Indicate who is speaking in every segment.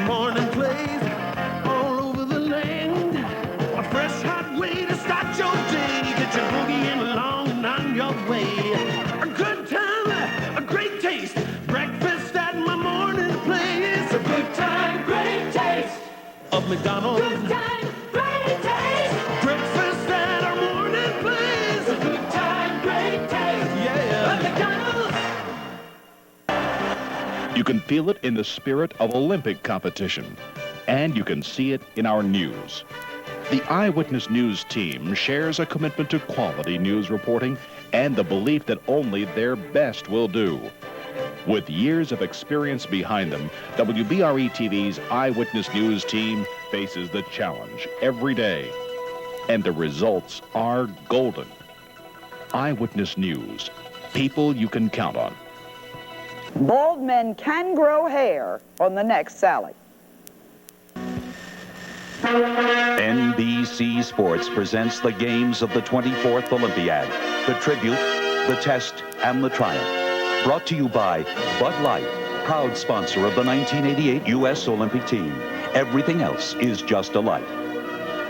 Speaker 1: morning plays all over the land. A fresh, hot way to start your day. Get your boogieing along and on your way. A good time, a great taste. Breakfast at my morning place. A good time, great taste of McDonald's. Good time, great taste. Breakfast at our morning place. A good time, great taste. Yeah, of McDonald's.
Speaker 2: You can feel it in the spirit of Olympic competition, and you can see it in our news. The Eyewitness News team shares a commitment to quality news reporting and the belief that only their best will do. With years of experience behind them, WBRE TV's Eyewitness News team faces the challenge every day, and the results are golden. Eyewitness News, people you can count on.
Speaker 3: Bald men can grow hair on the next Sally.
Speaker 4: NBC Sports presents the games of the 24th Olympiad, the tribute, the test, and the triumph. Brought to you by Bud Light, proud sponsor of the 1988 U.S. Olympic team. Everything else is just a light.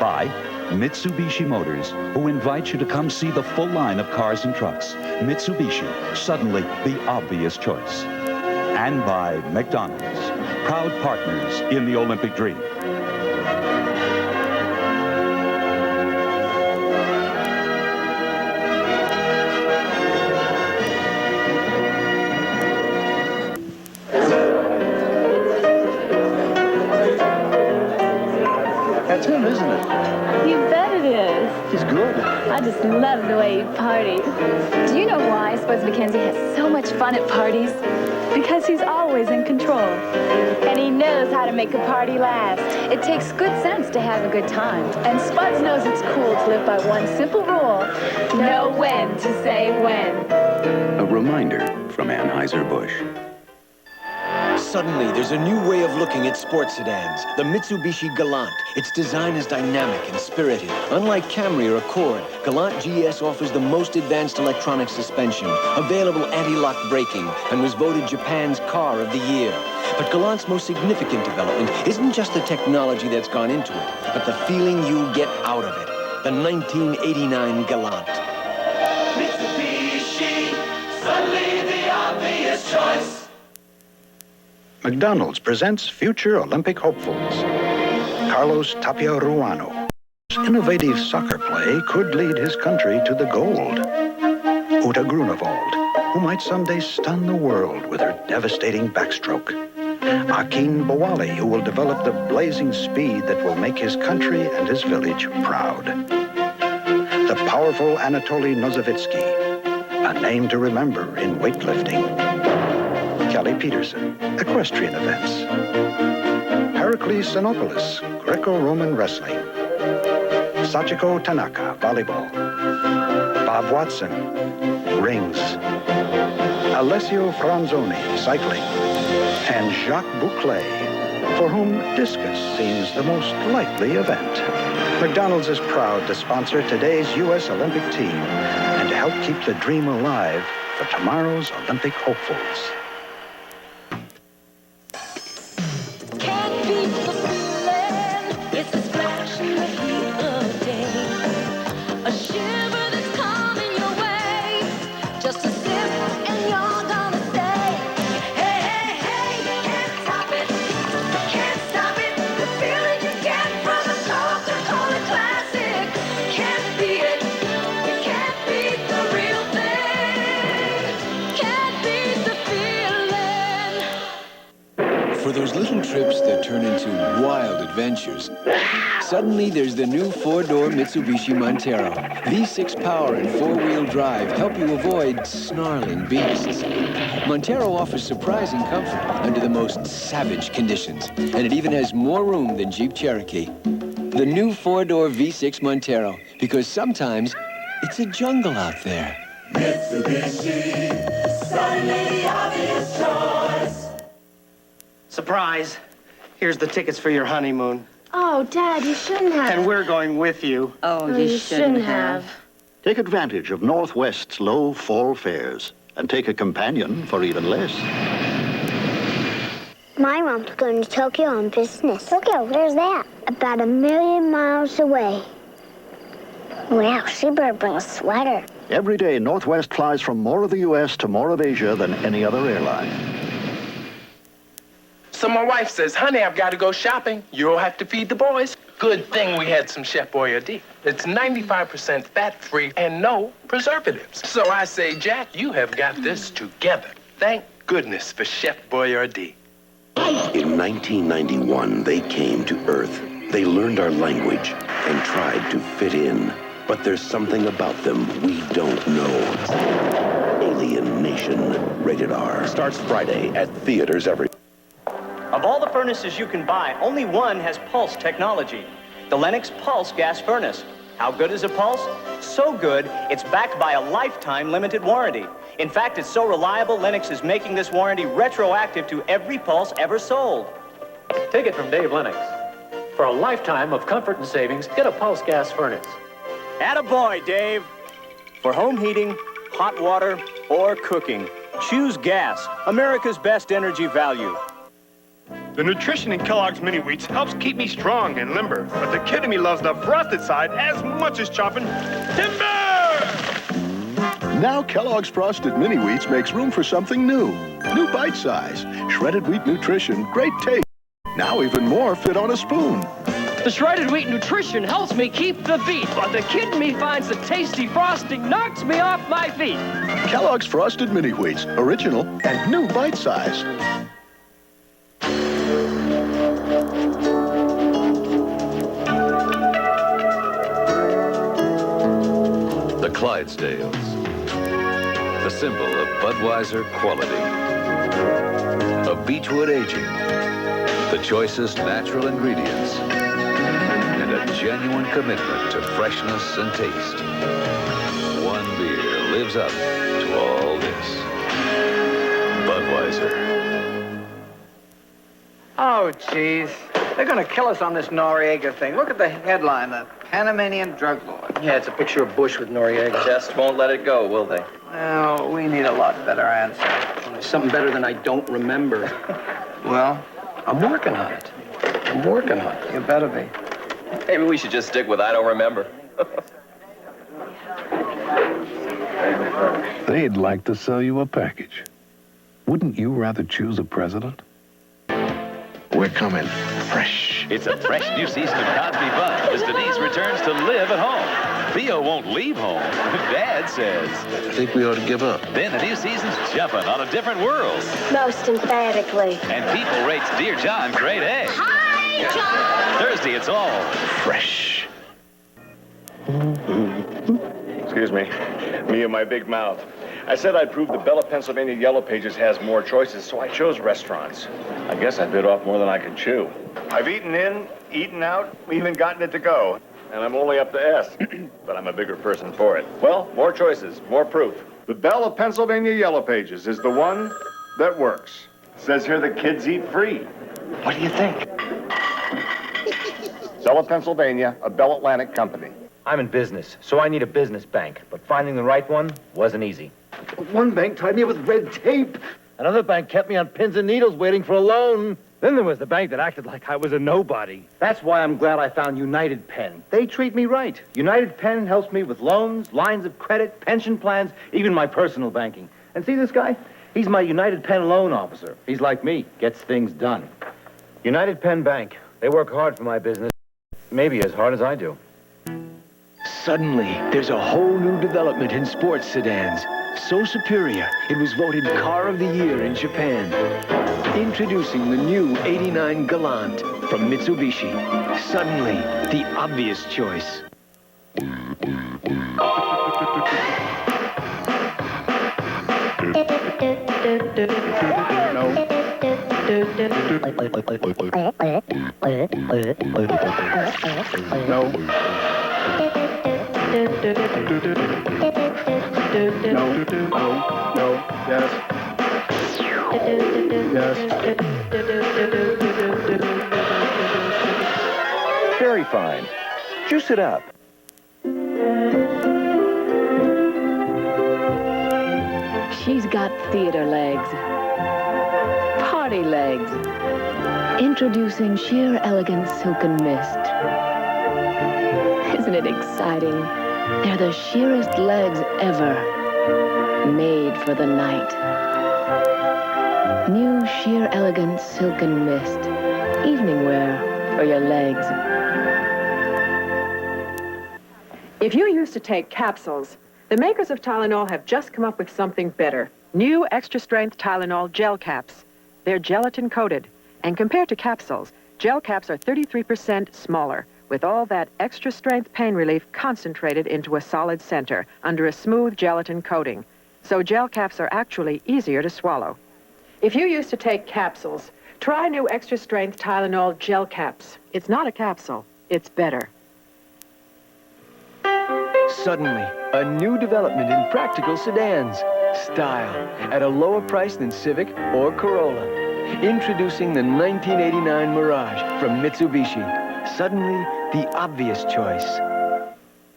Speaker 4: By Mitsubishi Motors, who invites you to come see the full line of cars and trucks. Mitsubishi, suddenly the obvious choice. And by McDonald's, proud partners in the Olympic dream.
Speaker 5: That's him, isn't it?
Speaker 6: You bet it is.
Speaker 5: He's good.
Speaker 6: I just love the way he parties. Do you know why Sports Mackenzie has so much fun at parties? Because he's always in control. And he knows how to make a party last. It takes good sense to have a good time. And Spuds knows it's cool to live by one simple rule. Know when to say when.
Speaker 7: A reminder from Anheuser-Busch.
Speaker 8: Suddenly, there's a new way of looking at sports sedans, the Mitsubishi Galant. Its design is dynamic and spirited. Unlike Camry or Accord, Galant GS offers the most advanced electronic suspension, available anti-lock braking, and was voted Japan's Car of the Year. But Galant's most significant development isn't just the technology that's gone into it, but the feeling you get out of it. The 1989 Galant.
Speaker 1: Mitsubishi, suddenly the obvious choice.
Speaker 9: McDonald's presents future Olympic hopefuls. Carlos Tapia Ruano. Innovative soccer play could lead his country to the gold. Uta Grunewald, who might someday stun the world with her devastating backstroke. Akin Bawali, who will develop the blazing speed that will make his country and his village proud. The powerful Anatoly Nozovitzky, a name to remember in weightlifting. Kelly Peterson, equestrian events. Heracles Xenopoulos, Greco-Roman wrestling. Sachiko Tanaka, volleyball. Bob Watson, rings. Alessio Franzoni, cycling. And Jacques Bouclé, for whom discus seems the most likely event. McDonald's is proud to sponsor today's U.S. Olympic team and to help keep the dream alive for tomorrow's Olympic hopefuls.
Speaker 8: For those little trips that turn into wild adventures, suddenly there's the new four-door Mitsubishi Montero. V6 power and four-wheel drive help you avoid snarling beasts. Montero offers surprising comfort under the most savage conditions, and it even has more room than Jeep Cherokee. The new four-door V6 Montero, because sometimes it's a jungle out there.
Speaker 1: Mitsubishi, suddenly the obvious choice.
Speaker 10: Surprise. Here's the tickets for your honeymoon.
Speaker 6: Oh, Dad, you shouldn't have.
Speaker 10: And we're going with you.
Speaker 6: Oh, you shouldn't have.
Speaker 11: Take advantage of Northwest's low fall fares and take a companion for even less.
Speaker 5: My mom's going to Tokyo on business. Tokyo, where's that? About 1,000,000 miles away. Well, she better bring a sweater.
Speaker 11: Every day, Northwest flies from more of the U.S. to more of Asia than any other airline.
Speaker 12: So my wife says, honey, I've got to go shopping. You'll have to feed the boys. Good thing we had some Chef Boyardee. It's 95% fat-free and no preservatives. So I say, Jack, you have got this together. Thank goodness for Chef Boyardee.
Speaker 13: In 1991, they came to Earth. They learned our language and tried to fit in. But there's something about them we don't know. Alien Nation, rated R.
Speaker 14: Starts Friday at theaters every...
Speaker 15: Of all the furnaces you can buy, only one has pulse technology. The Lennox Pulse gas furnace. How good is a pulse? So good, it's backed by a lifetime limited warranty. In fact, it's so reliable, Lennox is making this warranty retroactive to every pulse ever sold.
Speaker 16: Take it from Dave Lennox. For a lifetime of comfort and savings, get a Pulse gas furnace.
Speaker 15: Attaboy, Dave. For home heating, hot water, or cooking, choose gas, America's best energy value.
Speaker 17: The nutrition in Kellogg's Mini Wheats helps keep me strong and limber, but the kid in me loves the frosted side as much as chopping timber!
Speaker 18: Now Kellogg's Frosted Mini Wheats makes room for something new. New bite size, shredded wheat nutrition, great taste. Now even more fit on a spoon.
Speaker 19: The shredded wheat nutrition helps me keep the beat, but the kid in me finds the tasty frosting knocks me off my feet.
Speaker 18: Kellogg's Frosted Mini Wheats, original and new bite size.
Speaker 20: The Clydesdales, the symbol of Budweiser quality. Of Beechwood aging, the choicest natural ingredients, and a genuine commitment to freshness and taste. One beer lives up to all this. Budweiser.
Speaker 21: Oh, geez. They're going to kill us on this Noriega thing. Look at the headline, the Panamanian drug lord.
Speaker 16: Yeah, it's a picture of Bush with Noriega.
Speaker 21: Just won't let it go, will they? Well, we need a lot better answer.
Speaker 16: Something better than I don't remember.
Speaker 21: Well?
Speaker 16: I'm working on it. I'm working on it.
Speaker 21: You better be.
Speaker 22: Maybe we should just stick with I don't remember.
Speaker 23: They'd like to sell you a package. Wouldn't you rather choose a president? We're coming fresh.
Speaker 2: It's a fresh new season of Cosby Fun as Denise returns to live at home. Theo won't leave home. Dad says.
Speaker 23: I think we ought to give up.
Speaker 2: Then the new season's jumping on a different world.
Speaker 5: Most emphatically.
Speaker 2: And People rates Dear John grade A.
Speaker 5: Hi, John!
Speaker 2: Thursday, it's all
Speaker 23: fresh.
Speaker 17: Excuse me. Me and my big mouth. I said I'd prove the Bella, Pennsylvania Yellow Pages has more choices, so I chose restaurants. I guess I bit off more than I could chew. I've eaten in, eaten out, even gotten it to go. And I'm only up to S, but I'm a bigger person for it. Well, more choices, more proof. The Bella, Pennsylvania Yellow Pages is the one that works. It says here the kids eat free. What do you think? Bella, Pennsylvania, a Bell Atlantic company.
Speaker 24: I'm in business, so I need a business bank, but finding the right one wasn't easy.
Speaker 25: One bank tied me up with red tape.
Speaker 24: Another bank kept me on pins and needles waiting for a loan. Then there was the bank that acted like I was a nobody. That's why I'm glad I found United Penn. They treat me right. United Penn helps me with loans, lines of credit, pension plans, even my personal banking. And see this guy? He's my United Penn loan officer. He's like me, gets things done. United Penn Bank. They work hard for my business. Maybe as hard as I do.
Speaker 8: Suddenly, there's a whole new development in sports sedans. So superior, it was voted Car of the Year in Japan. Introducing the new 89 Galant from Mitsubishi. Suddenly, the obvious choice.
Speaker 17: Yes.
Speaker 14: Very fine. Juice it up.
Speaker 6: She's got theater legs, party legs, Introducing Sheer Elegance Silken Mist. Isn't it exciting? They're the sheerest legs ever, made for the night. New Sheer Elegance Silken Mist. Evening wear for your legs.
Speaker 1: If you used to take capsules, the makers of Tylenol have just come up with something better. New extra-strength Tylenol gel caps. They're gelatin-coated. And compared to capsules, gel caps are 33% smaller, with all that extra-strength pain relief concentrated into a solid center under a smooth gelatin coating. So gel caps are actually easier to swallow. If you used to take capsules, try new extra-strength Tylenol gel caps. It's not a capsule. It's better.
Speaker 8: Suddenly, a new development in practical sedans. Style at a lower price than Civic or Corolla. Introducing the 1989 Mirage from Mitsubishi. Suddenly, the obvious choice.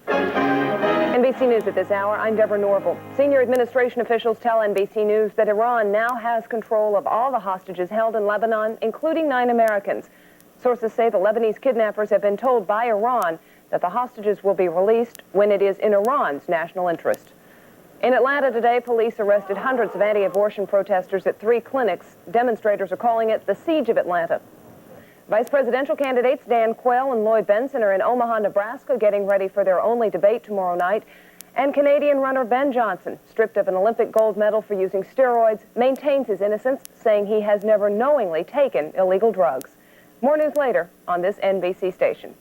Speaker 3: NBC News at this hour. I'm Deborah Norville. Senior administration officials tell NBC News that Iran now has control of all the hostages held in Lebanon, including 9 Americans. Sources say the Lebanese kidnappers have been told by Iran that the hostages will be released when it is in Iran's national interest. In Atlanta today, police arrested hundreds of anti-abortion protesters at 3 clinics. Demonstrators are calling it the Siege of Atlanta. Vice presidential candidates Dan Quayle and Lloyd Benson are in Omaha, Nebraska, getting ready for their only debate tomorrow night. And Canadian runner Ben Johnson, stripped of an Olympic gold medal for using steroids, maintains his innocence, saying he has never knowingly taken illegal drugs. More news later on this NBC station.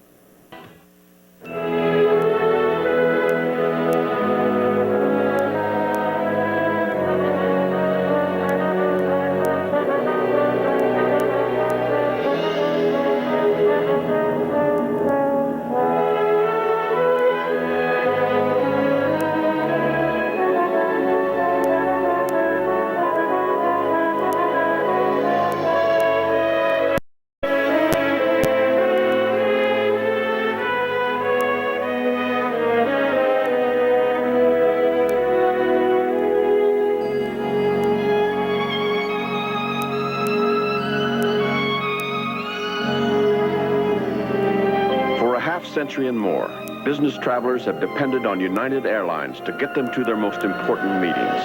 Speaker 23: Century and more, business travelers have depended on United Airlines to get them to their most important meetings.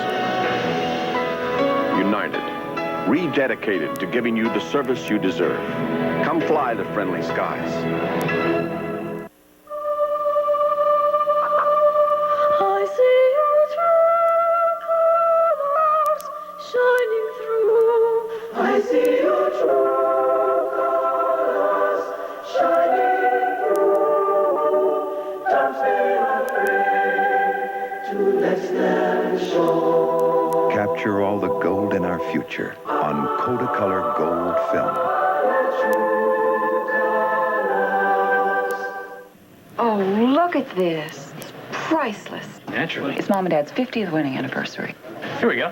Speaker 23: United, rededicated to giving you the service you deserve. Come fly the friendly skies.
Speaker 4: I see your true colors shining through. I see your true colors shining through.
Speaker 23: Capture all the gold in our future on Kodacolor Gold film.
Speaker 7: Oh, look at this. It's priceless.
Speaker 12: Naturally.
Speaker 7: It's Mom and Dad's 50th wedding anniversary.
Speaker 12: Here we go.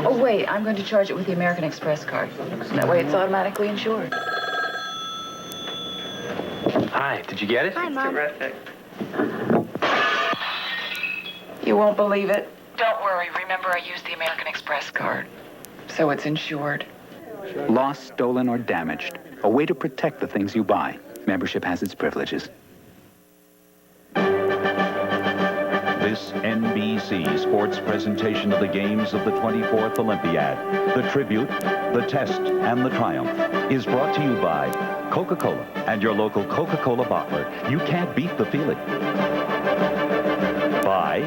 Speaker 7: Oh, wait, I'm going to charge it with the American Express card. That way it's automatically insured.
Speaker 12: Hi, did you get it?
Speaker 5: Hi, Mom.
Speaker 12: Terrific.
Speaker 7: You won't believe it. Don't worry. Remember, I used the American Express card. So it's insured.
Speaker 9: Lost, stolen, or damaged. A way to protect the things you buy. Membership has its privileges.
Speaker 2: This NBC sports presentation of the games of the 24th Olympiad, the tribute, the test, and the triumph is brought to you by Coca-Cola and your local Coca-Cola bottler. You can't beat the feeling. By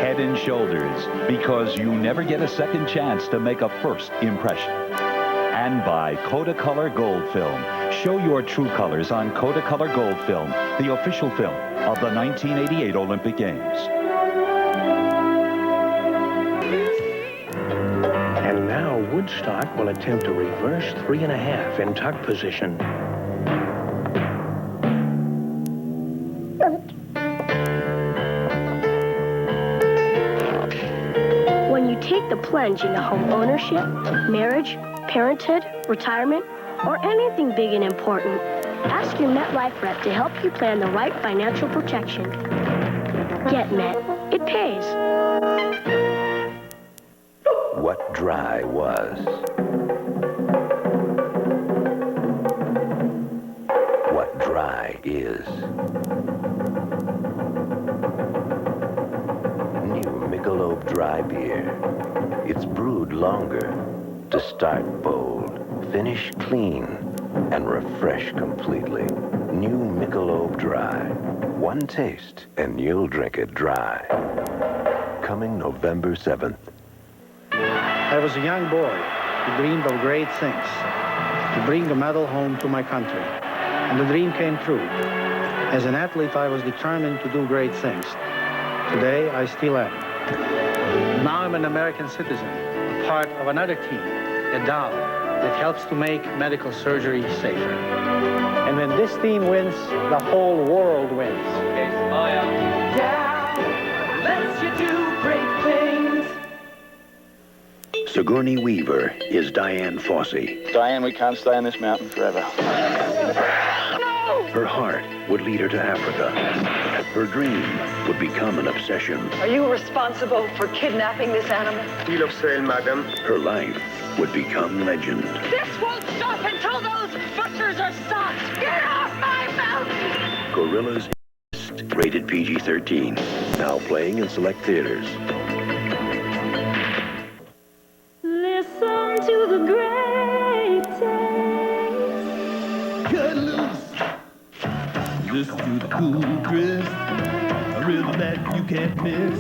Speaker 2: Head & Shoulders, because you never get a second chance to make a first impression. And by Kodacolor Gold Film. Show your true colors on Kodacolor Gold Film, the official film of the 1988 Olympic Games.
Speaker 26: And now Woodstock will attempt a reverse 3.5 in tuck position.
Speaker 5: When you take the plunge into home ownership, marriage, parenthood, retirement, or anything big and important, ask your MetLife rep to help you plan the right financial protection. Get Met. It pays.
Speaker 20: What dry was.
Speaker 23: longer to start bold, finish clean, and refresh completely. New Michelob Dry. One taste, and you'll drink it dry. Coming November 7th.
Speaker 10: I was a young boy who dreamed of great things, to bring a medal home to my country. And the dream came true. As an athlete, I was determined to do great things. Today, I still am. Now I'm an American citizen, a part of another team, a DAO, that helps to make medical surgery safer. And when this team wins, the whole world wins.
Speaker 4: Down lets you do great things.
Speaker 26: Sigourney Weaver is Diane Fossey.
Speaker 11: Diane, we can't stay on this mountain forever.
Speaker 26: Her heart would lead her to Africa. Her dream would become an obsession.
Speaker 13: Are you responsible for kidnapping this animal?
Speaker 26: Wheel of sale, madam. Her life would become legend.
Speaker 13: This won't stop until those butchers are stopped! Get off my mountain!
Speaker 26: Gorillas, rated PG-13. Now playing in select theaters.
Speaker 4: Listen to the great things.
Speaker 15: Cut loose. Listen to the cool crisp. A rhythm that you can't miss.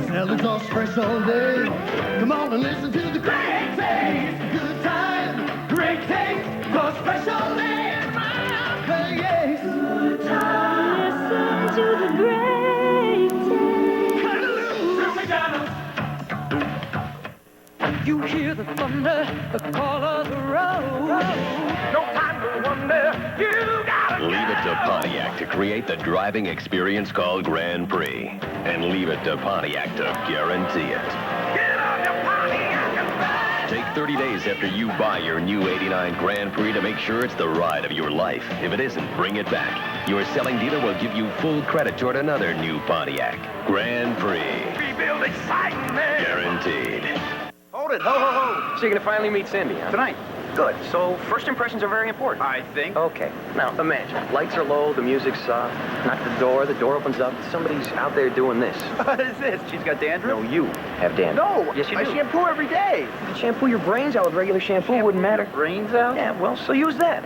Speaker 15: Salad's all fresh all day. Come on and listen to the great taste. Good time, great taste. For special day in my place. Good time. Listen to the great taste. Cut loose. You hear the thunder, the call of the road. No time to wonder. You gotta
Speaker 22: Leave it to Pontiac to create the driving experience called Grand Prix. And leave it to Pontiac to guarantee it.
Speaker 4: get on your Pontiac and ride.
Speaker 22: Take 30 days after you buy your new 89 Grand Prix to make sure it's the ride of your life. If it isn't, bring it back. Your selling dealer will give you full credit toward another new Pontiac. Grand Prix.
Speaker 4: Rebuild excitement.
Speaker 22: Guaranteed.
Speaker 18: Hold it, ho, ho, ho. So you're gonna finally meet Cindy, huh? Tonight. Good. So first impressions are very important. I think. Okay. Now, imagine. Lights are low, the music's soft. Knock the door opens up. Somebody's out there doing this. What is this? She's got dandruff? No, you have dandruff. No. Yes, you do. I shampoo every day. You can shampoo your brains out with regular shampoo. Wouldn't matter. Brains out? Yeah, well, so use that.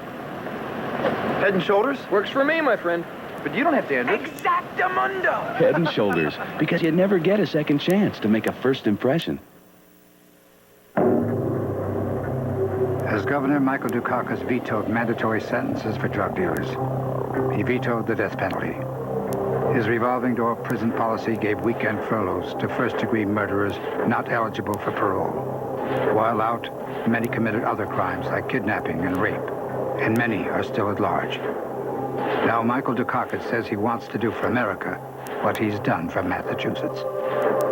Speaker 18: Head and Shoulders? Works for me, my friend. But you don't have dandruff. Exactamundo.
Speaker 19: Head and Shoulders, because you never get a second chance to make a first impression.
Speaker 27: As Governor Michael Dukakis vetoed mandatory sentences for drug dealers, he vetoed the death penalty. His revolving door prison policy gave weekend furloughs to first-degree murderers not eligible for parole. While out, many committed other crimes like kidnapping and rape, and many are still at large. Now Michael Dukakis says he wants to do for America what he's done for Massachusetts.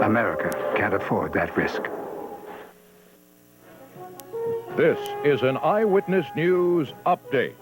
Speaker 27: America can't afford that risk.
Speaker 28: This is an Eyewitness News update.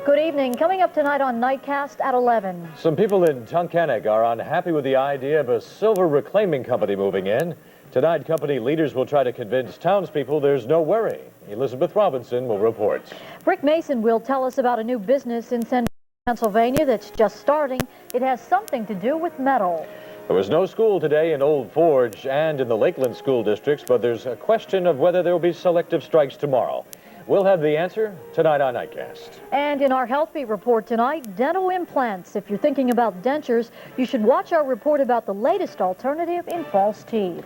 Speaker 29: Good evening. Coming up tonight on Nightcast at 11.
Speaker 16: Some people in Tunkhannock are unhappy with the idea of a silver reclaiming company moving in. Tonight, company leaders will try to convince townspeople there's no worry. Elizabeth Robinson will report.
Speaker 29: Rick Mason will tell us about a new business in Central Pennsylvania that's just starting. It has something to do with metal.
Speaker 16: There was no school today in Old Forge and in the Lakeland school districts, but there's a question of whether there will be selective strikes tomorrow. We'll have the answer tonight on Nightcast.
Speaker 29: And in our Health Beat report tonight, dental implants. If you're thinking about dentures, you should watch our report about the latest alternative in false teeth.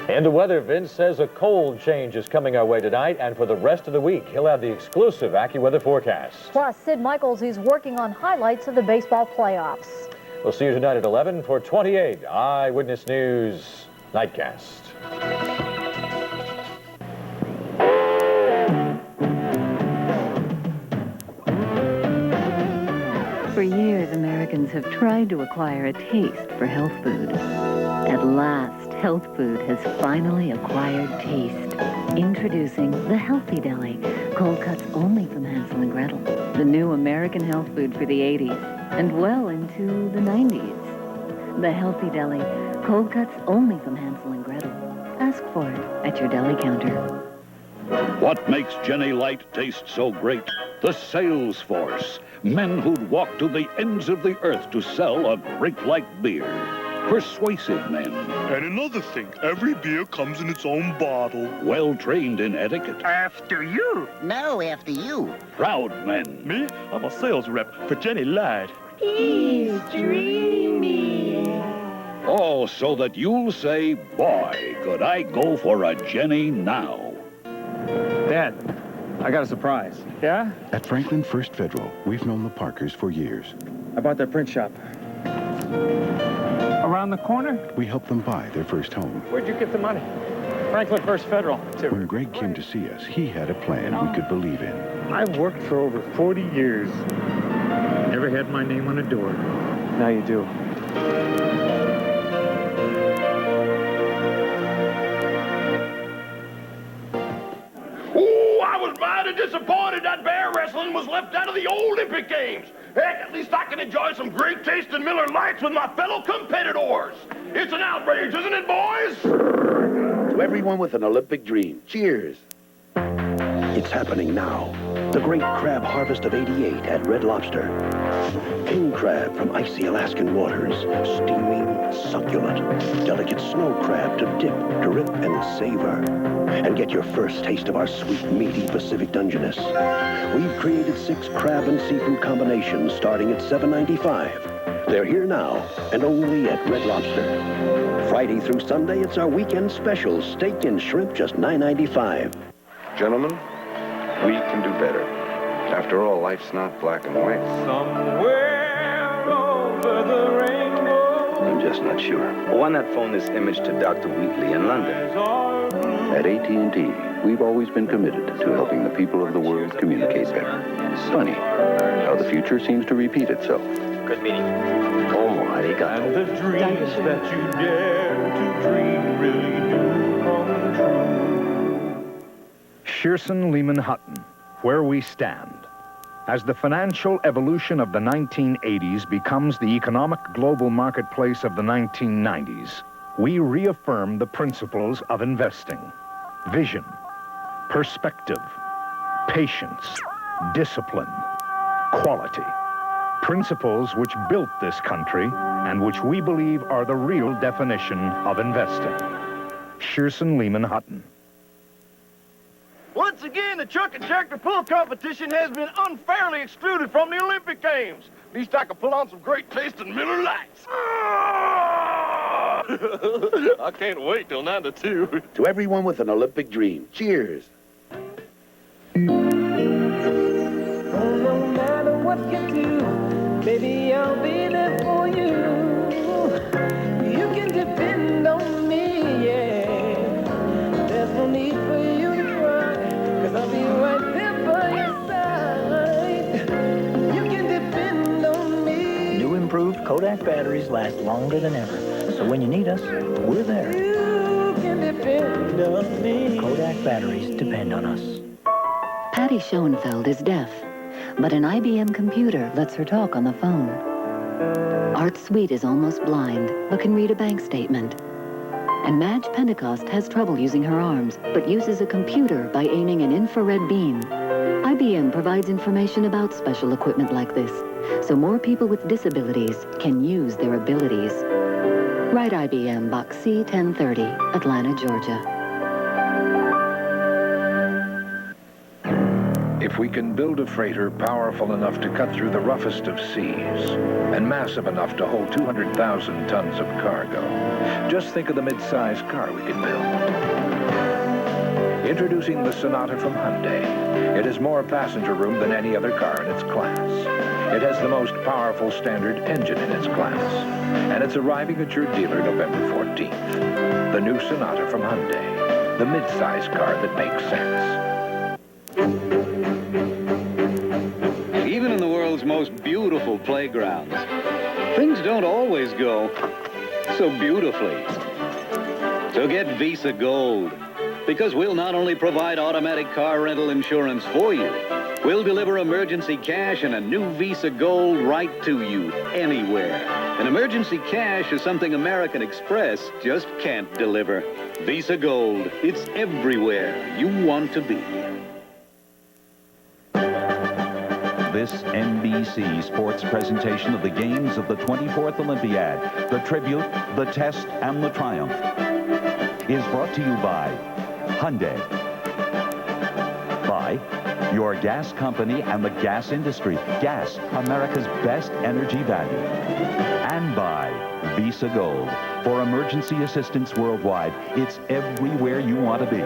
Speaker 16: And the weather, Vince says a cold change is coming our way tonight, and for the rest of the week, he'll have the exclusive AccuWeather forecast.
Speaker 29: Plus, Sid Michaels is working on highlights of the baseball playoffs.
Speaker 16: We'll see you tonight at 11 for 28 Eyewitness News Nightcast.
Speaker 30: For years, Americans have tried to acquire a taste for health food. At last, health food has finally acquired taste. Introducing the Healthy Deli, cold cuts only from Hansel and Gretel. The new American health food for the 80s and well into the 90s. The Healthy Deli, cold cuts only from Hansel and Gretel. Ask for it at your deli counter.
Speaker 23: What makes Jenny Light taste so great? The sales force. Men who'd walk to the ends of the earth to sell a great light beer.
Speaker 1: persuasive men.
Speaker 3: And another thing, every beer comes in its own bottle.
Speaker 1: Well-trained in etiquette.
Speaker 6: After you. No, after you.
Speaker 1: Proud men.
Speaker 3: Me? I'm a sales rep for Jenny Ladd.
Speaker 6: He's dreamy.
Speaker 1: Oh, so that you'll say, boy, could I go for a Jenny now.
Speaker 8: Dad, I got a surprise. Yeah?
Speaker 12: At Franklin First Federal, we've known the Parkers for years.
Speaker 8: I bought their print shop. Around the corner?
Speaker 12: We helped them buy their first home.
Speaker 8: Where'd you get the money? Franklin First Federal.
Speaker 12: When Greg came to see us, he had a plan we could believe in.
Speaker 8: I've worked for over 40 years. Never had my name on a door. Now you do.
Speaker 14: Ooh, I was mighty disappointed that bear wrestling was left out of the Olympic Games. Heck, at least I can enjoy some great tasting Miller Lights with my fellow competitors. It's an outrage, isn't it, boys?
Speaker 17: To everyone with an Olympic dream, cheers.
Speaker 21: It's happening now. The great crab harvest of '88 at Red Lobster. King crab from icy Alaskan waters, steaming, succulent. Delicate snow crab to dip, drip, and savor. And get your first taste of our sweet, meaty Pacific Dungeness. We've created 6 crab and seafood combinations starting at $7.95. They're here now, and only at Red Lobster. Friday through Sunday, it's our weekend special, steak and shrimp, just $9.95.
Speaker 24: Gentlemen, we can do better. After all, life's not black and white.
Speaker 4: Somewhere over the rainbow.
Speaker 21: I'm just not sure.
Speaker 25: Why not phone this image to Dr. Wheatley in London?
Speaker 21: At AT&T, we've always been committed to helping the people of the world communicate better. It's funny how the future seems to repeat itself.
Speaker 25: Good meeting.
Speaker 21: Oh, arigato.
Speaker 4: And the dreams that you dare to dream really do come true.
Speaker 28: Shearson Lehman Hutton, where we stand. As the financial evolution of the 1980s becomes the economic global marketplace of the 1990s, we reaffirm the principles of investing: vision, perspective, patience, discipline, quality. Principles which built this country and which we believe are the real definition of investing. Shearson Lehman Hutton.
Speaker 14: Once again, the truck and tractor pull competition has been unfairly excluded from the Olympic Games. At least I can pull on some great tasting Miller Lights. I can't wait till 9 to 2.
Speaker 17: To everyone with an Olympic dream, cheers.
Speaker 4: No matter what you do, baby, I'll be there for you. You can depend on me, yeah. There's no need for you to cry, 'cause I'll be right there by your side. You can depend on me.
Speaker 31: New improved Kodak batteries last longer than ever. So when you need us, we're there.
Speaker 4: You can depend on me.
Speaker 31: Kodak batteries depend on us.
Speaker 30: Patty Schoenfeld is deaf, but an IBM computer lets her talk on the phone. Art Sweet is almost blind, but can read a bank statement. And Madge Pentecost has trouble using her arms, but uses a computer by aiming an infrared beam. IBM provides information about special equipment like this, so more people with disabilities can use their abilities. Write IBM, Box C-1030, Atlanta, Georgia.
Speaker 1: If we can build a freighter powerful enough to cut through the roughest of seas and massive enough to hold 200,000 tons of cargo, just think of the mid-sized car we could build. Introducing the Sonata from Hyundai. It has more passenger room than any other car in its class. It has the most powerful standard engine in its class. And it's arriving at your dealer November 14th. The new Sonata from Hyundai. The mid-sized car that makes sense.
Speaker 32: Even in the world's most beautiful playgrounds, things don't always go so beautifully. So get Visa Gold, because we'll not only provide automatic car rental insurance for you, we'll deliver emergency cash and a new Visa Gold right to you, anywhere. And emergency cash is something American Express just can't deliver. Visa Gold, it's everywhere you want to be.
Speaker 2: This NBC sports presentation of the games of the 24th Olympiad, the tribute, the test, and the triumph is brought to you by Hyundai, by your gas company and the gas industry. Gas, America's best energy value. And by Visa Gold. For emergency assistance worldwide, it's everywhere you want to be.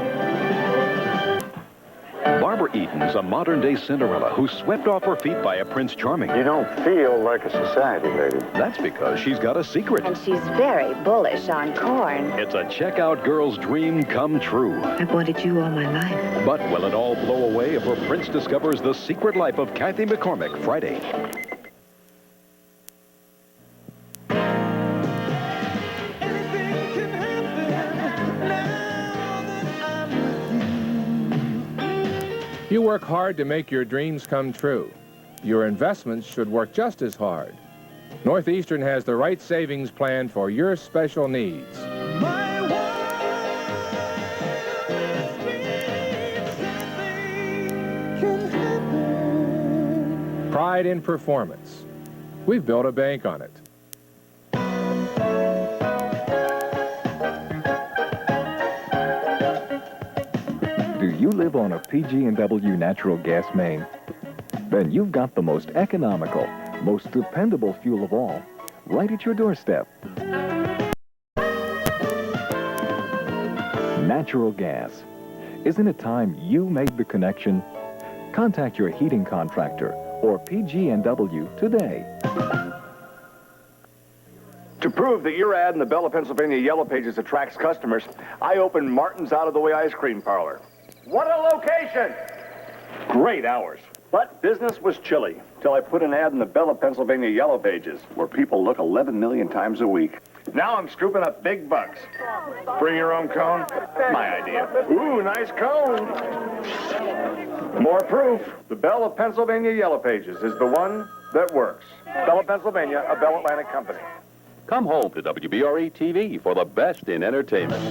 Speaker 5: Barbara Eaton's a modern-day Cinderella who's swept off her feet by a Prince Charming.
Speaker 7: You don't feel like a society lady.
Speaker 5: That's because she's got a secret.
Speaker 9: And she's very bullish on corn.
Speaker 5: It's a checkout girl's dream come true.
Speaker 9: I've wanted you all my life.
Speaker 5: But will it all blow away if her prince discovers the secret life of Kathy McCormick Friday?
Speaker 10: You work hard to make your dreams come true. Your investments should work just as hard. Northeastern has the right savings plan for your special needs. Pride in performance. We've built a bank on it.
Speaker 11: Do you live on a PG&W natural gas main? Then you've got the most economical, most dependable fuel of all, right at your doorstep. Natural gas. Isn't it time you made the connection? Contact your heating contractor or PG&W today.
Speaker 13: To prove that your ad in the Bella, Pennsylvania Yellow Pages attracts customers, I opened Martin's Out-of-the-Way Ice Cream Parlor. What a location! Great hours. But business was chilly till I put an ad in the Bella, Pennsylvania Yellow Pages, where people look 11 million times a week. Now I'm scooping up big bucks. Bring your own cone? My idea. Ooh, nice cone. More proof. The Bella, Pennsylvania Yellow Pages is the one that works. Bella, Pennsylvania, a Bell Atlantic company.
Speaker 5: Come home to WBRE TV for the best in entertainment.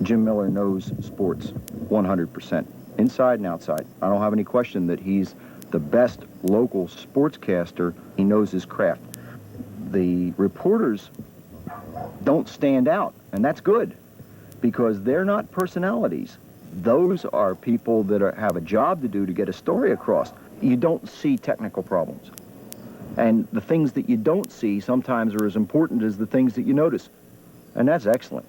Speaker 15: Jim Miller knows sports 100%, inside and outside. I don't have any question that he's the best local sportscaster. He knows his craft. The reporters don't stand out, and that's good, because they're not personalities. Those are people that have a job to do to get a story across. You don't see technical problems. And the things that you don't see sometimes are as important as the things that you notice. And that's excellent.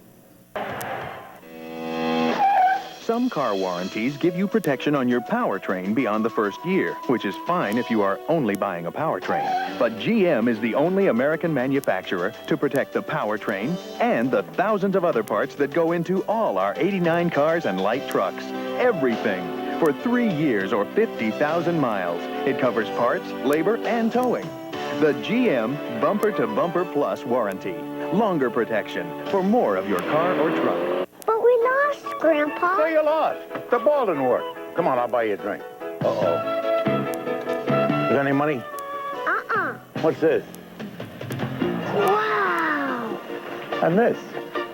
Speaker 18: Some car warranties give you protection on your powertrain beyond the first year, which is fine if you are only buying a powertrain. But GM is the only American manufacturer to protect the powertrain and the thousands of other parts that go into all our 89 cars and light trucks. Everything. For 3 years or 50,000 miles. It covers parts, labor, and towing. The GM Bumper to Bumper Plus warranty. Longer protection for more of your car or truck.
Speaker 20: But we lost, Grandpa.
Speaker 17: So you lost. The ball didn't work. Come on, I'll buy you a drink. Uh-oh. Is there any money?
Speaker 20: Uh-uh.
Speaker 17: What's this?
Speaker 20: Wow.
Speaker 17: And this?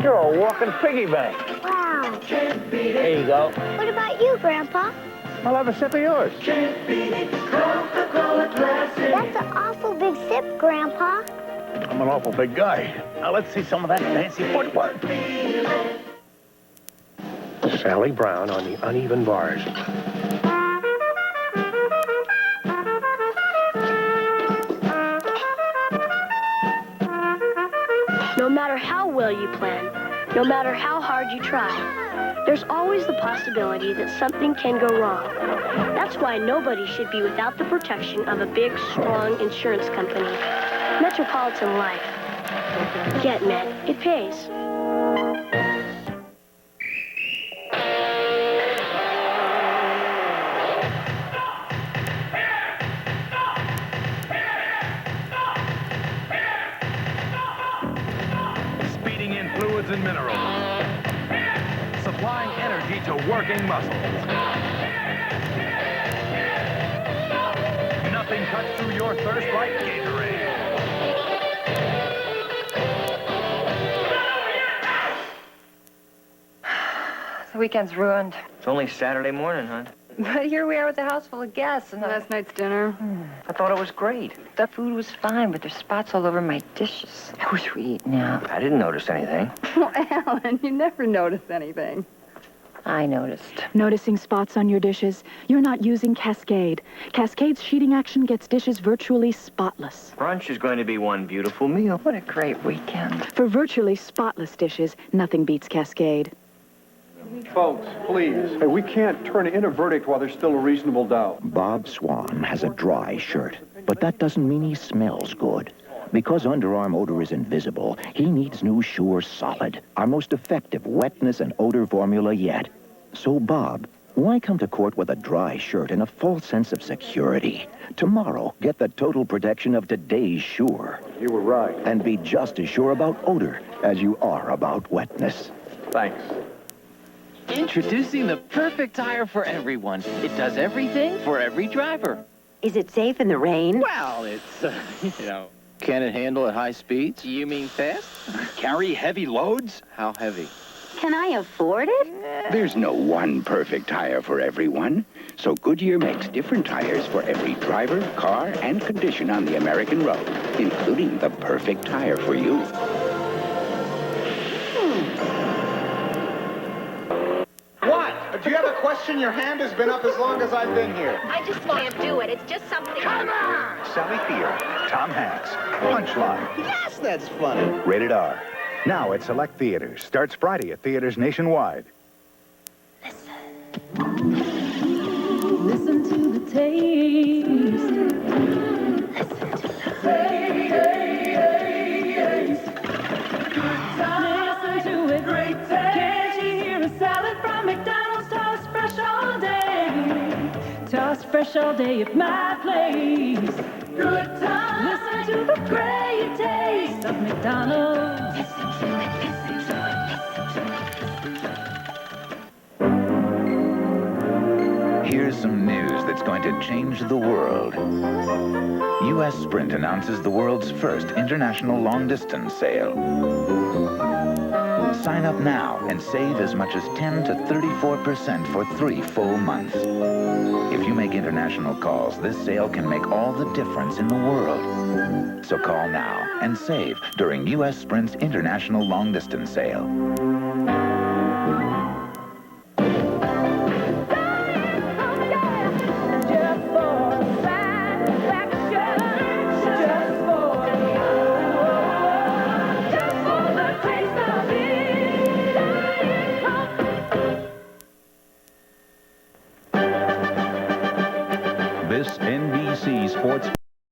Speaker 17: You're a walking piggy bank.
Speaker 20: Wow.
Speaker 17: There you go.
Speaker 20: What about you, Grandpa?
Speaker 17: I'll have a sip of yours.
Speaker 20: Coca-Cola Classic. That's an awful big sip, Grandpa.
Speaker 17: I'm an awful big guy. Now let's see some of that fancy footwork.
Speaker 21: Sally Brown on the uneven bars.
Speaker 22: No matter how well you plan, no matter how hard you try, there's always the possibility that something can go wrong. That's why nobody should be without the protection of a big, strong insurance company. Metropolitan Life. Get Met. It pays.
Speaker 3: and minerals, supplying energy to working muscles. Nothing cuts through your thirst like Gatorade.
Speaker 6: The weekend's ruined.
Speaker 8: It's only Saturday morning, hon.
Speaker 6: But here we are with a house full of guests and
Speaker 12: last night's dinner.
Speaker 8: I thought it was great.
Speaker 6: The food was fine, but there's spots all over my dishes. I wish we'd eat now.
Speaker 8: I didn't notice anything.
Speaker 12: Well, Alan, you never notice anything.
Speaker 6: I noticed.
Speaker 16: Noticing spots on your dishes? You're not using Cascade. Cascade's sheeting action gets dishes virtually spotless.
Speaker 8: Brunch is going to be one beautiful meal.
Speaker 6: What a great weekend.
Speaker 16: For virtually spotless dishes, nothing beats Cascade.
Speaker 19: Folks, please. Hey, we can't turn in a verdict while there's still a reasonable doubt.
Speaker 21: Bob Swan has a dry shirt, but that doesn't mean he smells good. Because underarm odor is invisible, he needs new Sure Solid, our most effective wetness and odor formula yet. So, Bob, why come to court with a dry shirt and a false sense of security? Tomorrow, get the total protection of today's Sure.
Speaker 19: You were right.
Speaker 21: And be just as sure about odor as you are about wetness.
Speaker 19: Thanks.
Speaker 23: Introducing the perfect tire for everyone. It does everything for every driver.
Speaker 9: Is it safe in the rain?
Speaker 23: Well, it's, you know. Can it handle at high speeds? You mean fast?
Speaker 21: Carry heavy loads?
Speaker 23: How heavy?
Speaker 9: Can I afford it?
Speaker 21: There's no one perfect tire for everyone. So Goodyear makes different tires for every driver, car, and condition on the American road, including the perfect tire for you.
Speaker 24: Do you have a question? Your hand has been up as long as I've been here.
Speaker 20: I just can't do it. It's just something... Come on!
Speaker 25: Sally Field, Tom Hanks, Punchline.
Speaker 23: Yes, that's funny.
Speaker 25: Rated R. Now at select theaters. Starts Friday at theaters nationwide.
Speaker 4: Listen to the taste. Listen to the taste. Listen to it. Great taste. Can't you hear a salad from McDonald's? Tossed fresh all day. Tossed fresh all day at my place. Good time. Listen to the great taste of McDonald's.
Speaker 1: Here's some news that's going to change the world. U.S. Sprint announces the world's first international long-distance sale. Sign up now and save as much as 10 to 34% for 3 full months. If you make international calls, this sale can make all the difference in the world. So call now and save during U.S. Sprint's international long-distance sale.
Speaker 2: This NBC Sports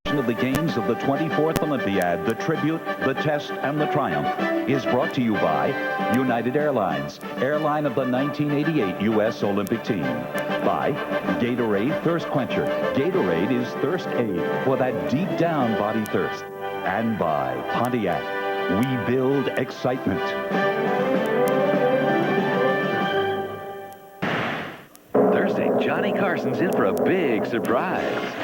Speaker 2: of the games of the 24th Olympiad, the tribute, the test, and the triumph is brought to you by United Airlines, airline of the 1988 U.S. Olympic team. By Gatorade Thirst Quencher. Gatorade is thirst aid for that deep down body thirst. And by Pontiac. We build excitement.
Speaker 26: Thursday, Johnny Carson's in for a big surprise.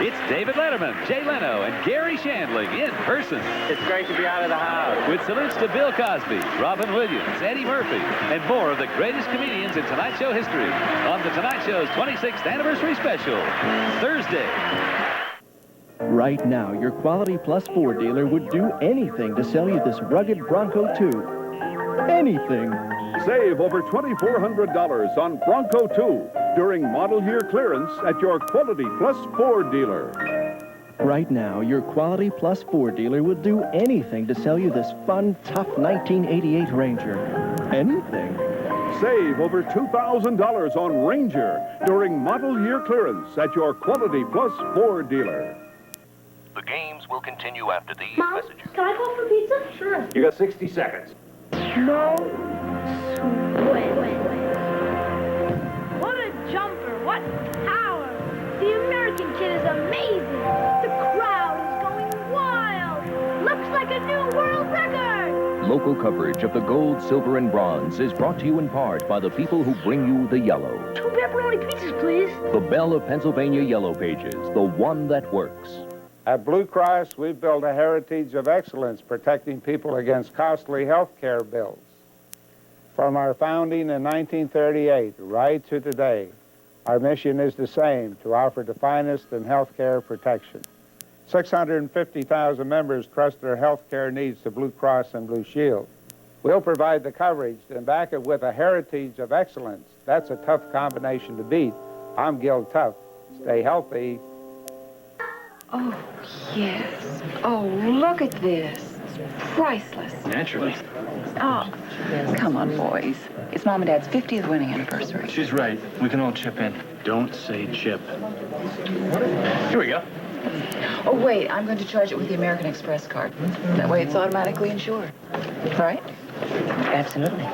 Speaker 26: It's David Letterman, Jay Leno, and Gary Shandling in person.
Speaker 8: It's great to be out of the house.
Speaker 26: With salutes to Bill Cosby, Robin Williams, Eddie Murphy, and more of the greatest comedians in Tonight Show history on The Tonight Show's 26th anniversary special, Thursday.
Speaker 27: Right now, your Quality Plus Ford dealer would do anything to sell you this rugged Bronco 2. Anything.
Speaker 5: Save over $2,400 on Bronco 2 during model year clearance at your Quality Plus Ford dealer.
Speaker 27: Right now, your Quality Plus Ford dealer would do anything to sell you this fun, tough 1988 Ranger. Anything.
Speaker 5: Save over $2,000 on Ranger during model year clearance at your Quality Plus Ford dealer.
Speaker 21: The games will continue after these messages.
Speaker 20: Can I call for pizza? Sure.
Speaker 5: You got 60 seconds.
Speaker 20: No sweat. What a jumper. What power. The American kid is amazing. The crowd is going wild. Looks like a new world record.
Speaker 7: Local coverage of the gold, silver, and bronze is brought to you in part by the people who bring you the yellow.
Speaker 20: 2 pepperoni pizzas, please.
Speaker 7: The Belle of Pennsylvania Yellow Pages, the one that works.
Speaker 10: At Blue Cross, we've built a heritage of excellence protecting people against costly health care bills. From our founding in 1938 right to today, our mission is the same, to offer the finest in health care protection. 650,000 members trust their health care needs to Blue Cross and Blue Shield. We'll provide the coverage and back it with a heritage of excellence. That's a tough combination to beat. I'm Gil Tough. Stay healthy.
Speaker 6: Oh, yes. Oh, look at this. It's priceless.
Speaker 11: Naturally.
Speaker 6: Oh, come on, boys. It's Mom and Dad's 50th wedding anniversary.
Speaker 11: She's right. We can all chip in. Don't say chip. Here we go.
Speaker 6: Oh, wait. I'm going to charge it with the American Express card. That way it's automatically insured. All right? Absolutely.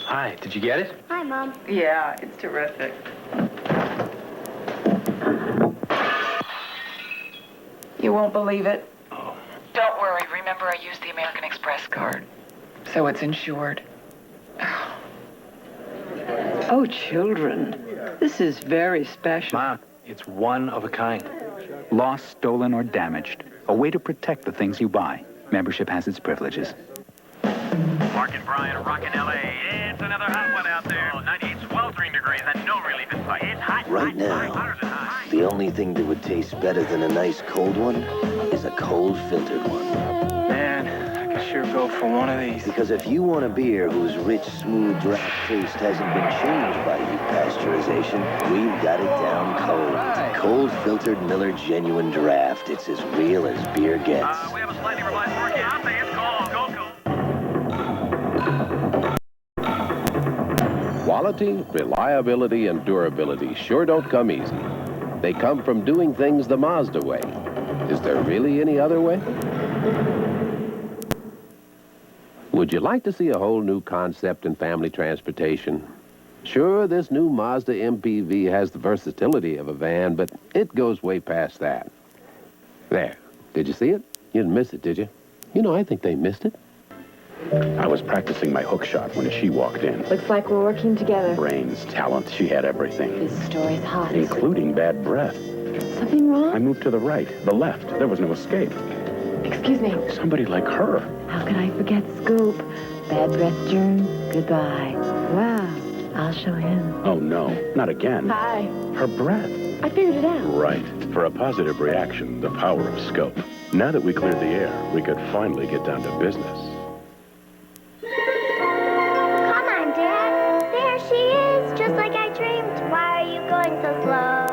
Speaker 11: Hi, did you get it?
Speaker 22: Hi, Mom.
Speaker 6: Yeah, it's terrific. You won't believe it.
Speaker 11: Oh.
Speaker 6: Don't worry. Remember, I used the American Express card. So it's insured.
Speaker 13: Oh, children. This is very special.
Speaker 11: Mom, it's one of a kind.
Speaker 25: Lost, stolen, or damaged. A way to protect the things you buy. Membership has its privileges.
Speaker 3: Mark and Brian rockin' L.A. It's another hot one out there. 98 sweltering degrees and no relief in sight. It's hot.
Speaker 14: Right now, the only thing that would taste better than a nice cold one is a cold filtered one.
Speaker 11: Man, I could sure go for one of these.
Speaker 14: Because if you want a beer whose rich, smooth draft taste hasn't been changed by depasteurization, we've got it down cold. Right. Cold filtered Miller Genuine Draft. It's as real as beer gets.
Speaker 3: We have a slightly revised forecast. It's cold. Go.
Speaker 15: Quality, reliability, and durability sure don't come easy. They come from doing things the Mazda way. Is there really any other way? Would you like to see a whole new concept in family transportation? Sure, this new Mazda MPV has the versatility of a van, but it goes way past that. There. Did you see it? You didn't miss it, did you? You know, I think they missed it.
Speaker 25: I was practicing my hook shot when she walked in.
Speaker 9: Looks like we're working together.
Speaker 25: Brains, talent, she had everything.
Speaker 9: This story's hot.
Speaker 25: Including bad breath.
Speaker 9: Something wrong?
Speaker 25: I moved to the right, the left. There was no escape.
Speaker 9: Excuse me.
Speaker 25: Somebody like her.
Speaker 9: How could I forget Scoop? Bad breath germ, goodbye. Wow, I'll show him.
Speaker 25: Oh, no, not again.
Speaker 9: Hi.
Speaker 25: Her breath.
Speaker 9: I figured it out.
Speaker 25: Right. For a positive reaction, the power of Scope. Now that we cleared the air, we could finally get down to business.
Speaker 22: Come on, Dad. There she is, just like I dreamed. Why are you going so slow?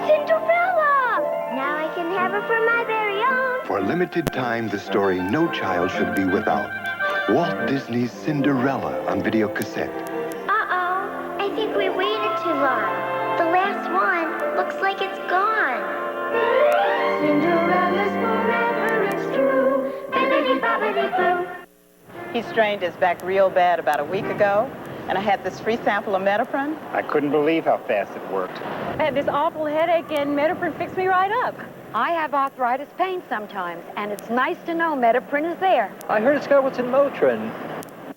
Speaker 22: Cinderella! Now I can have her for my very own.
Speaker 18: For a limited time, the story no child should be without. Walt Disney's Cinderella on video cassette.
Speaker 22: Uh-oh. I think we waited too long. The last one looks like it's gone. Cinderella's forever, it's true. Bibbidi-bobbidi-boo.
Speaker 28: He strained his back real bad about a week ago, and I had this free sample of Metapron.
Speaker 24: I couldn't believe how fast it worked.
Speaker 29: I had this awful headache, and Metapron fixed me right up. I have arthritis pain sometimes, and it's nice to know Metapron is there.
Speaker 27: I heard it's got what's in Motrin.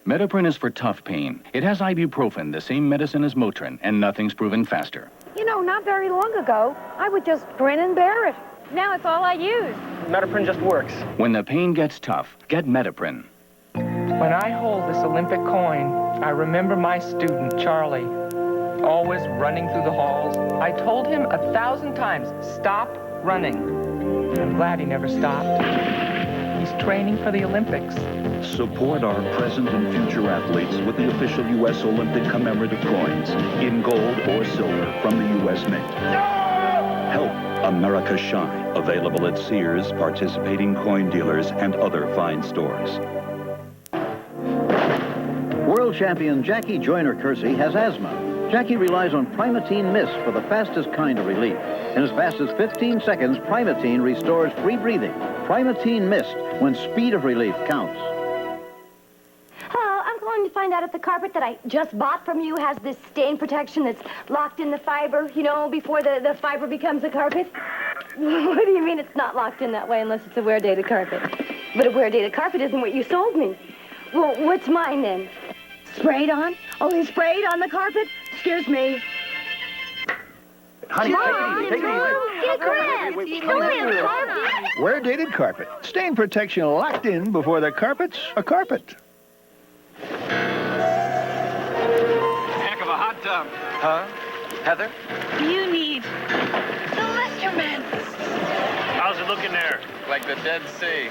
Speaker 30: Metapron is for tough pain. It has ibuprofen, the same medicine as Motrin, and nothing's proven faster.
Speaker 29: You know, not very long ago, I would just grin and bear it. Now it's all I use.
Speaker 27: Metapron just works.
Speaker 30: When the pain gets tough, get Metapron.
Speaker 31: When I hold this Olympic coin, I remember my student, Charlie, always running through the halls. I told him 1,000 times, stop running. I'm glad he never stopped. He's training for the Olympics.
Speaker 2: Support our present and future athletes with the official U.S. Olympic commemorative coins in gold or silver from the U.S. Mint. Help America shine. Available at Sears, participating coin dealers, and other fine stores.
Speaker 32: World champion Jackie Joyner-Kersee has asthma. Jackie relies on Primatene Mist for the fastest kind of relief. In as fast as 15 seconds, Primatene restores free breathing. Primatene Mist, when speed of relief counts.
Speaker 22: Hello, I'm calling to
Speaker 29: find out if the carpet that I just bought from you has this stain protection that's locked in the fiber, you know, before the fiber becomes a carpet? What do you mean it's not locked in that way unless it's a wear-dated carpet? But a wear-dated carpet isn't what you sold me. Well, what's mine then? Sprayed on? Oh, they sprayed on the carpet? Excuse me.
Speaker 1: Honey, take it easy. Wear-dated carpet. Stain protection locked in before the carpet's a carpet.
Speaker 3: Heck of a hot tub. Huh? Heather?
Speaker 4: You need the Listerman.
Speaker 3: How's it looking there? Like the Dead Sea.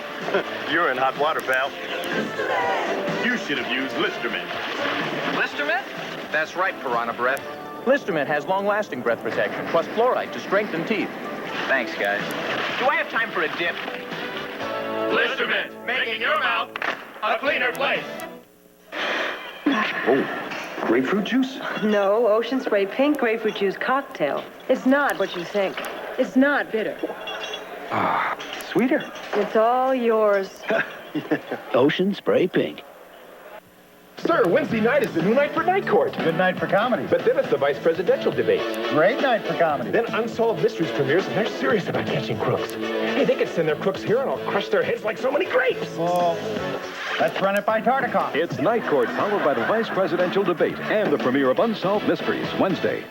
Speaker 25: You're in hot water, pal. You should have used Listerman.
Speaker 3: Listerman? That's right, Piranha Breath. Listerman has long-lasting breath protection, plus fluoride to strengthen teeth. Thanks, guys. Do I have time for a dip? Listerman, making your mouth a cleaner place.
Speaker 32: Oh, grapefruit juice?
Speaker 13: No, Ocean Spray Pink Grapefruit Juice Cocktail. It's not what you think. It's not bitter.
Speaker 1: Ah, sweeter.
Speaker 13: It's all yours.
Speaker 1: Ocean Spray Pink.
Speaker 5: Sir, Wednesday night is the new night for Night Court.
Speaker 1: Good night for comedy.
Speaker 5: But then it's the vice presidential debate.
Speaker 1: Great night for comedy.
Speaker 5: Then Unsolved Mysteries premieres, and they're serious about catching crooks. Hey, they could send their crooks here, and I'll crush their heads like so many grapes.
Speaker 1: Well, let's run it by Tartikoff.
Speaker 2: It's Night Court, followed by the vice presidential debate and the premiere of Unsolved Mysteries, Wednesday.